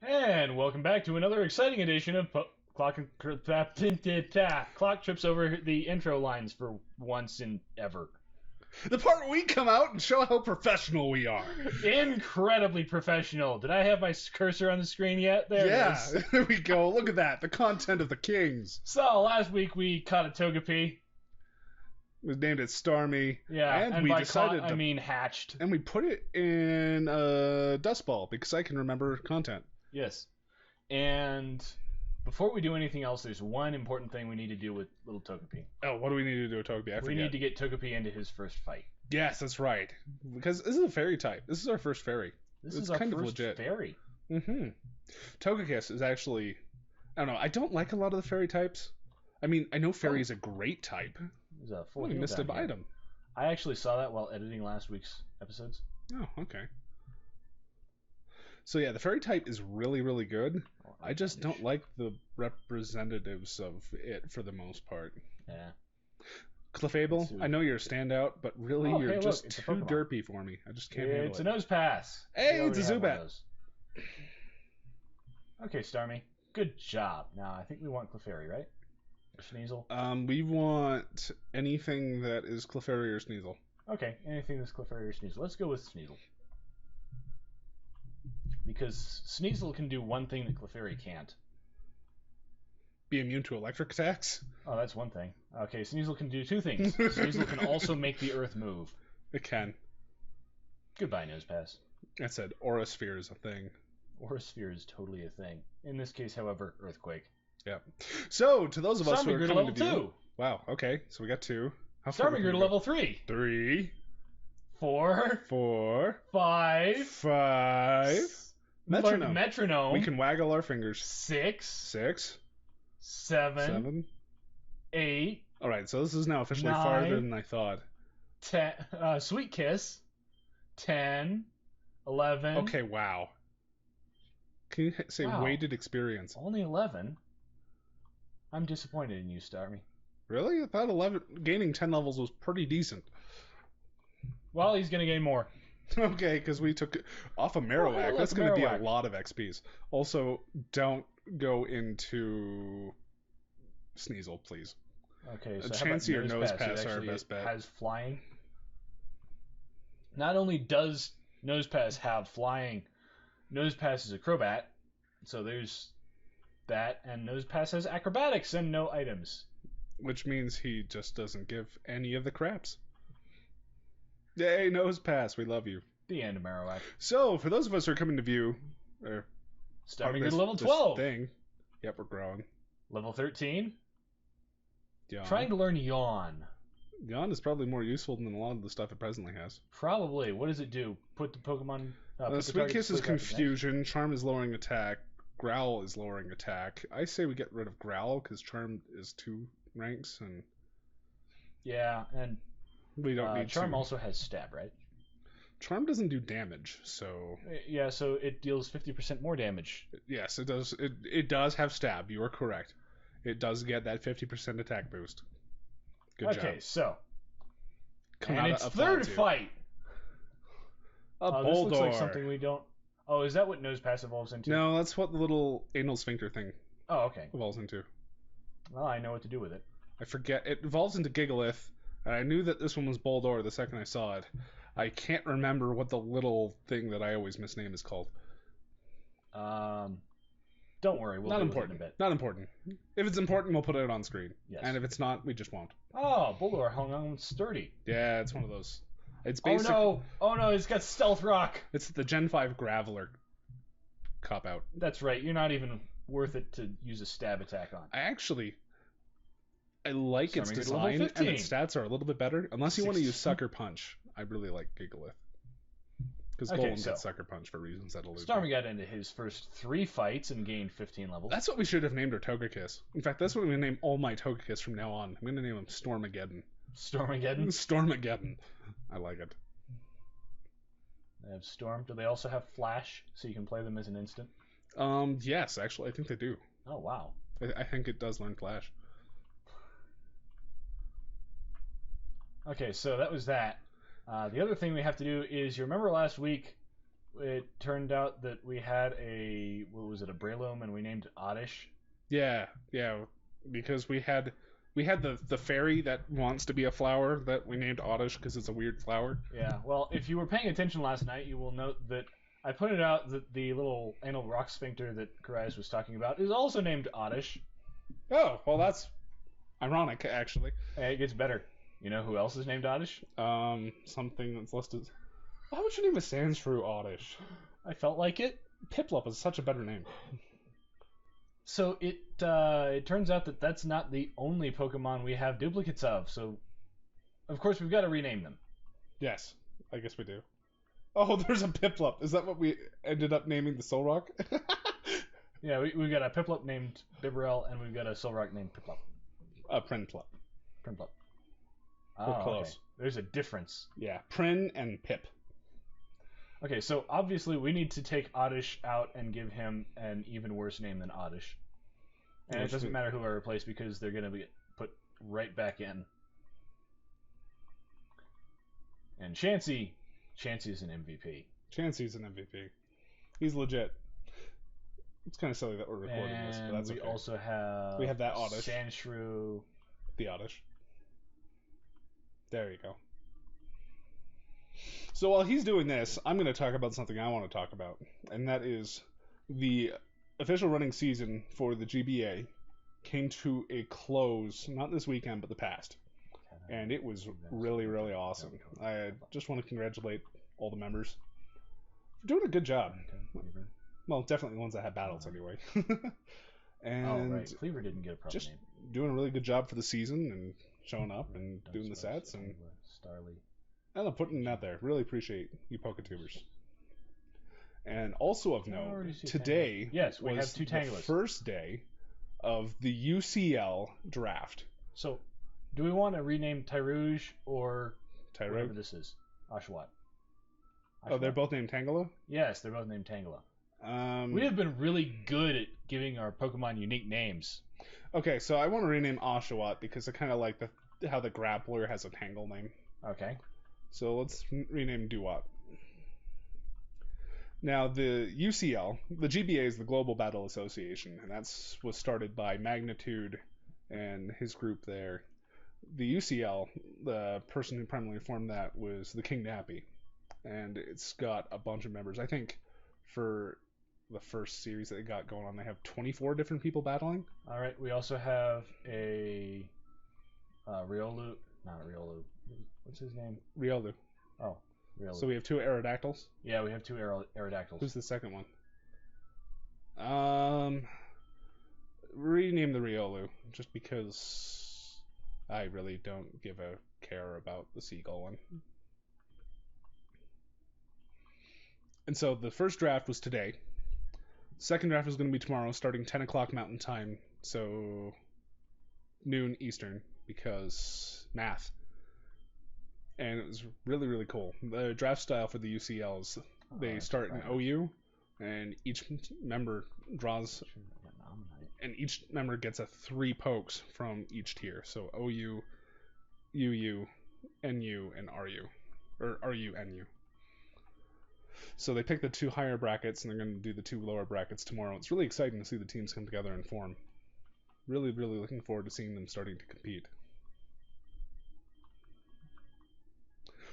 And welcome back to another exciting edition of Clock and Clock trips over the intro lines for once and ever. The part where we come out and show how professional we are. Incredibly professional. Did I have my cursor on the screen yet? There it is. There we go. Look at that. The content of the Kings. So, last week we caught a Togepi. We named it Stormy. Yeah, and we we by decided caught, I mean hatched. And we put it in a dust ball because I can remember content. Yes. And before we do anything else, there's one important thing we need to do with little Togepi. Oh, what do we need to do with Togepi? I forget. We need to get Togepi into his first fight. Yes, that's right. Because this is a fairy type. This is our first fairy. This is our kind first of legit. fairy. Mm-hmm. Togekiss is actually... I don't know. I don't like a lot of the fairy types. I mean, I know fairy is a great type. There's a full We missed an item. I actually saw that while editing last week's episodes. Oh, okay. So yeah, the fairy type is really, really good. I just don't like the representatives of it for the most part. Yeah. Clefable, I know you're a standout, but really you're just too derpy for me. I just can't handle it. It's a nose pass. Hey, it's a Zubat. Okay, Starmie. Good job. Now, I think we want Clefairy, right? Or Sneasel? We want anything that is Clefairy or Sneasel. Okay, anything that's Clefairy or Sneasel. Let's go with Sneasel. Because Sneasel can do one thing that Clefairy can't. Be immune to electric attacks? Oh, that's one thing. Okay, Sneasel can do two things. Sneasel can also make the earth move. It can. Goodbye, Nosepass. I said Aura Sphere is a thing. Aura Sphere is totally a thing. In this case, however, Earthquake. Yeah. So, to those of us who are coming level to view... 2. Wow, okay. So we got 2. Starmie grew to level 3. 3. 4. 4. 5. 5. Metronome. Metronome. We can waggle our fingers. 6. 6. 7. 8. Alright, so this is now officially 9, farther than I thought. 10. Sweet Kiss. 10. 11. Okay, wow. Can you say weighted experience? Only 11? I'm disappointed in you, Starmie. Really? I thought 11, gaining 10 levels was pretty decent. Well, he's going to gain more. Okay, because we took it off of Marowak. That's going to be a lot of XPs. Also, don't go into Sneasel, please. Okay, so Chansey or Nosepass are our best bet. Has flying. Not only does Nosepass have flying, Nosepass is a Crobat, so there's that, and Nosepass has acrobatics and no items. Which means he just doesn't give any of the craps. Yay, Nosepass, we love you. The end of Marowak. So, for those of us who are coming to view, starting at level 12. Yep, we're growing. Level 13. Yawn. Trying to learn Yawn. Yawn is probably more useful than a lot of the stuff it presently has. Probably. What does it do? Put the Pokemon... Sweet Kiss is Confusion, Charm is lowering attack, Growl is lowering attack. I say we get rid of Growl, because Charm is 2 ranks, and... Yeah, and... We don't need Charm also has Stab, right? Charm doesn't do damage, so... Yeah, so it deals 50% more damage. Yes, it does. It does have Stab, you are correct. It does get that 50% attack boost. Good job. Okay, so... And its third fight! A Boldor. This looks like something we don't... Oh, is that what Nosepass evolves into? No, that's what the little anal sphincter thing evolves into. Well, I know what to do with it. I forget. It evolves into Gigalith, and I knew that this one was Boldor the second I saw it. I can't remember what the little thing that I always misname is called. Don't worry, we'll Not do important. it in a bit. Not important. If it's important, we'll put it on screen. Yes. And if it's not, we just won't. Oh, Boldor hung on sturdy. Yeah, it's one of those. It's basic. Oh no, it's got Stealth Rock. It's the Gen 5 Graveler cop out. That's right. You're not even worth it to use a stab attack on. I like its design, and its stats are a little bit better. Unless you want to use Sucker Punch. I really like Gigalith. Because Golem gets Sucker Punch for reasons that'll lose. Starmie got into his first 3 fights and gained 15 levels. That's what we should have named our Togekiss. In fact, that's what I'm going to name all my Togekiss from now on. I'm going to name him Stormageddon. Stormageddon? Stormageddon. I like it. They have Storm. Do they also have Flash, so you can play them as an instant? Yes, actually, I think they do. Oh, wow. I think it does learn Flash. Okay, so that was that. The other thing we have to do is, you remember last week it turned out that we had a a Breloom, and we named it Oddish. Yeah, because we had the fairy that wants to be a flower that we named Oddish because it's a weird flower. Yeah, well, if you were paying attention last night, you will note that I pointed out that the little anal rock sphincter that Karaias was talking about is also named Oddish. Oh, well, that's ironic, actually. Hey, it gets better. You know who else is named Oddish? Something that's listed. Why would you name a Sandshrew Oddish? I felt like it. Piplup is such a better name. So it turns out that that's not the only Pokemon we have duplicates of. So, of course, we've got to rename them. Yes, I guess we do. Oh, there's a Piplup. Is that what we ended up naming the Solrock? Yeah, we've got a Piplup named Bibarel, and we've got a Solrock named Piplup. Prinplup. Prinplup. We're close. Okay. There's a difference. Yeah, Prin and Pip. Okay, so obviously we need to take Oddish out and give him an even worse name than Oddish. And it doesn't matter who I replace because they're going to be put right back in. And Chansey is an MVP. Chansey's an MVP. He's legit. It's kind of silly that we're recording this, but that's okay. Also have... We have that Oddish. Sandshrew. The Oddish. There you go. So while he's doing this, I'm going to talk about something I want to talk about, and that is the official running season for the GBA came to a close, not this weekend, but the past. And it was really, really awesome. I just want to congratulate all the members for doing a good job. Well, definitely the ones that had battles anyway. And right. Cleaver didn't get a proper just name. Doing a really good job for the season and showing up and doing the sets and putting it out there. Really appreciate you Poketubers. And also of note, today we have two Tanglers. The first day of the UCL draft. So, do we want to rename Tyrouge or whatever this is? Oshawott. Oh, they're both named Tangela? Yes, they're both named Tangela. We have been really good at giving our Pokemon unique names. Okay, so I want to rename Oshawott because I kind of like how the Grappler has a Tangle name. Okay. So let's rename Duwop. Now, the UCL, the GBA is the Global Battle Association, and was started by Magnitude and his group there. The UCL, the person who primarily formed that was the King Nappy, and it's got a bunch of members. I think for the first series that they got going on, they have 24 different people battling. All right, we also have a Riolu, not Riolu. What's his name? Riolu. Oh, Riolu. So we have two Aerodactyls? Yeah, we have two Aerodactyls. Who's the second one? Rename the Riolu, just because I really don't give a care about the Seagull one. And so the first draft was today. Second draft is going to be tomorrow, starting 10 o'clock Mountain Time, so noon Eastern, because math. And it was really, really cool. The draft style for the UCLs, they start in OU, and each member draws, and each member gets 3 pokes from each tier. So OU, UU, NU, and RU. Or RU, NU. So they pick the 2 higher brackets, and they're going to do the 2 lower brackets tomorrow. It's really exciting to see the teams come together and form. Really, really looking forward to seeing them starting to compete.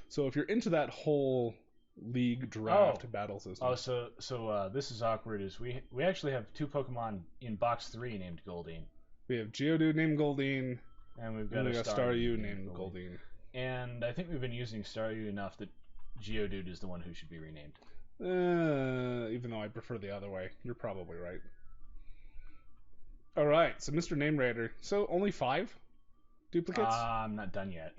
So if you're into that whole league draft battle system... Oh, so this is awkward. Is we actually have 2 Pokemon in Box 3 named Goldeen. We have Geodude named Goldeen, and we've got Staryu named Goldeen. And I think we've been using Staryu enough that Geodude is the one who should be renamed. Even though I prefer the other way. You're probably right. Alright, so Mr. Name Raider. So only 5 duplicates? I'm not done yet.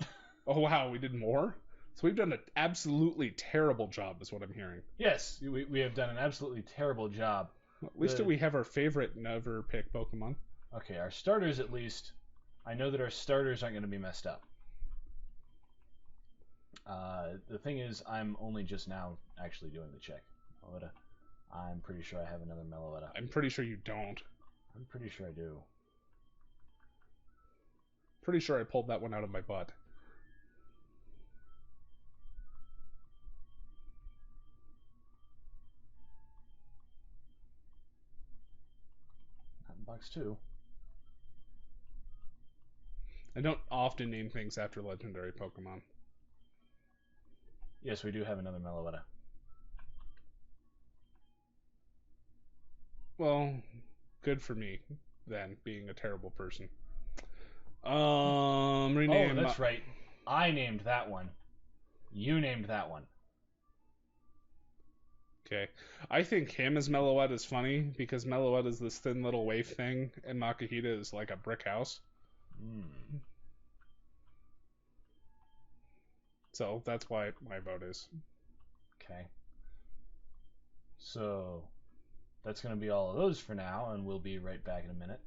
Oh wow, we did more? So we've done an absolutely terrible job, is what I'm hearing. Yes, we have done an absolutely terrible job. At least we have our favorite never pick Pokemon. Okay, our starters at least. I know that our starters aren't going to be messed up. The thing is, I'm only just now actually doing the check. Meloetta. I'm pretty sure I have another Meloetta. I'm pretty sure you don't. I'm pretty sure I do. Pretty sure I pulled that one out of my butt. Box 2. I don't often name things after legendary Pokemon. Yes, we do have another Meloetta. Well, good for me, then, being a terrible person. Rename. Oh, that's right. I named that one. You named that one. Okay. I think him as Meloetta is funny because Meloetta is this thin little waif thing, and Makahita is like a brick house. Mm. So that's why my vote is. Okay. So that's going to be all of those for now, and we'll be right back in a minute.